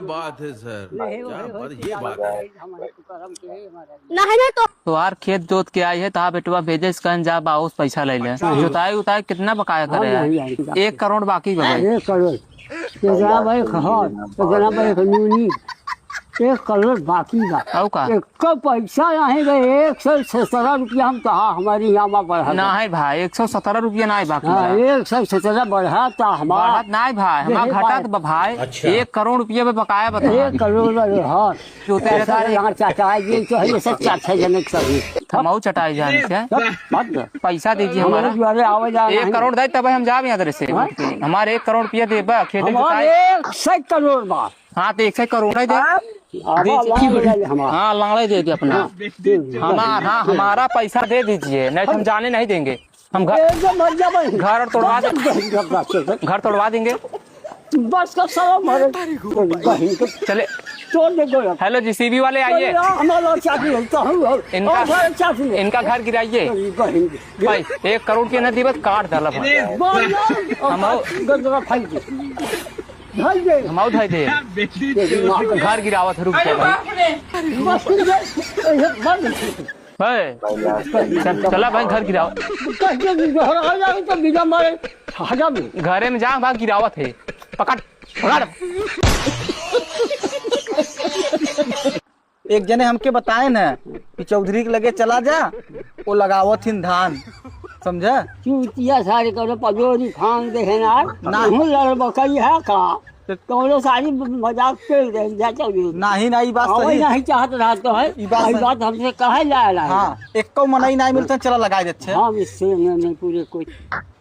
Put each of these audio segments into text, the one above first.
बात है सर, क्या बात, ये बात है। नहीं नहीं तो यार खेत जोत के आई है तो बेटवा भेजे इसका जा बाउस पैसा ले ले। जोताई उताई कितना बकाया करे है? 1 करोड़ बाकी बा। 1 करोड़ तेरा भाई खहर तेरा भाई खनूनी 1 करोड़ बाकी बा। औ का एक पैसा नहीं गए 117 रुपया हम कहा हमारी यहाँ बढ़ा ना है भाई 117 रुपया ना है बाकी। हाँ 117 बढ़ा था हमारा ना है भाई हमारा घटा तो भाई 1 करोड़ रुपया में बकाया बता। 1 करोड़ हाँ जोते यहाँ चाचा ये तो है सब चाचा जनक सभी हम चटाई जान से पैसा दीजिए हमारा। 1 करोड़ दे तब हम जाब यहाँ से हमारे 1 करोड़ रुपया दे खेत 100 करोड़ बात। हाँ तो 100 करोड़ ही दे। हाँ लंगड़े दे दिए अपना हमारा पैसा दे दीजिए नहीं तो हम जाने नहीं देंगे। हम घर तोड़वा देंगे, घर तोड़वा देंगे बस का चले। हेलो जीसीबी वाले आइए, इनका घर गिराइए भाई। 1 करोड़ की नदी बस काट डाला हम उठाई दे घर गिरावत रुक भाई चला भाई घर गिरावत घरे में जा भाग गिरावत है पकड़ पकड़। एक जने हमके बताए न कि चौधरी के लगे चला जा वो लगावत हिन धान समझा। चूतिया सारे करो पजोरी खान देखे ना नहीं लड़ बकई है का तो सारी मजाक कर दे जा चौधरी नहीं नहीं बात सही नहीं चाहत रहा तो है ये बात हमसे कहे लाया हां एको मनई नहीं मिलता चला लगाए देते हां इससे नहीं पूरे कोई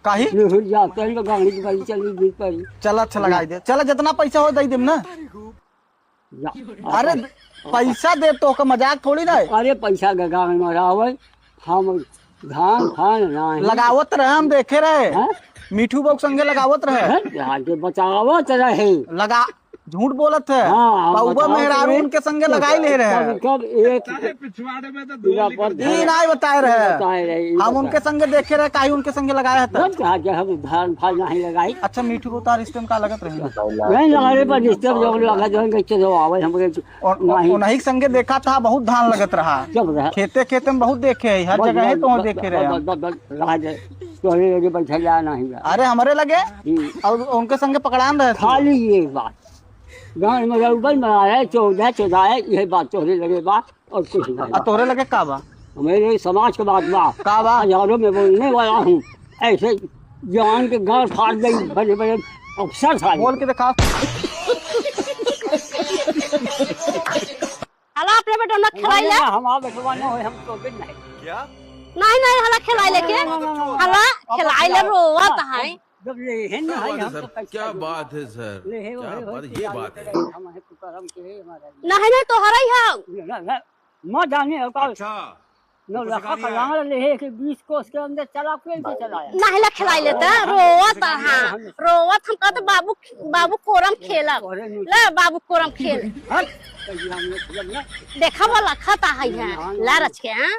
काहे नहीं जा कर गाड़ी की गाड़ी चली दी पर चल अच्छा लगाई दे। चल जितना पैसा हो दे देम ना। अरे पैसा दे तो का मजाक थोड़ी ना। अरे पैसा गगा में मरावे हम धान खान ना लगावत रहे हम देखे रहे मीठू बाबू संगे लगावत रहे यहाँ के बचावत रहे लगा झूठ बोलत है बाबूबा मेहरारू उनके संगे लगाई ले रहे हैं। कब एक ये नहीं बताए रहे हम उनके संगे देखे रहे काहे उनके संगे लगाया था हम धान फाल नहीं लगाई। अच्छा मीठू को तार सिस्टम का लगत रहे नहीं लगाने पर सिस्टम जब लगा जो आवे हम नहीं संगे देखा था बहुत धान लगत रहा खेते खेते में बहुत देखे हर जगह है तो देखे रहे बैठा जा नहीं। अरे हमारे लगे और उनके संगे पकड़ान रहे खाली ये बात गाँव में रउबल बना रहे 14 यही बात तोहरे लगे बात और कुछ नहीं। तोहरे लगे का बा मेरे समाज के बात बा का बा हजारों में बोलने वाला हूँ ऐसे जान के गाँव फाड़ गई बड़े बड़े अफसर था बोल के दिखा। हला अपने बेटा ना खिलाई ले हमारा बेटवा ना हो हम तो बिन नहीं क्या नहीं नहीं हला खिलाई लेके हला खिलाई ले रोवत है जब ले है ना क्या बात है सर, क्या बात, ये बात है। नहीं नहीं तो हराई है मां जाने अच्छा नो लखा कलांग ले है कि 20 कोस के अंदर चला के चलाया नहीं ला खिलाई लेता रोवत हां रोवत हम कहते बाबू बाबू कोरम खेला ले बाबू कोरम खेल देखा वाला खाता है ला रच के हां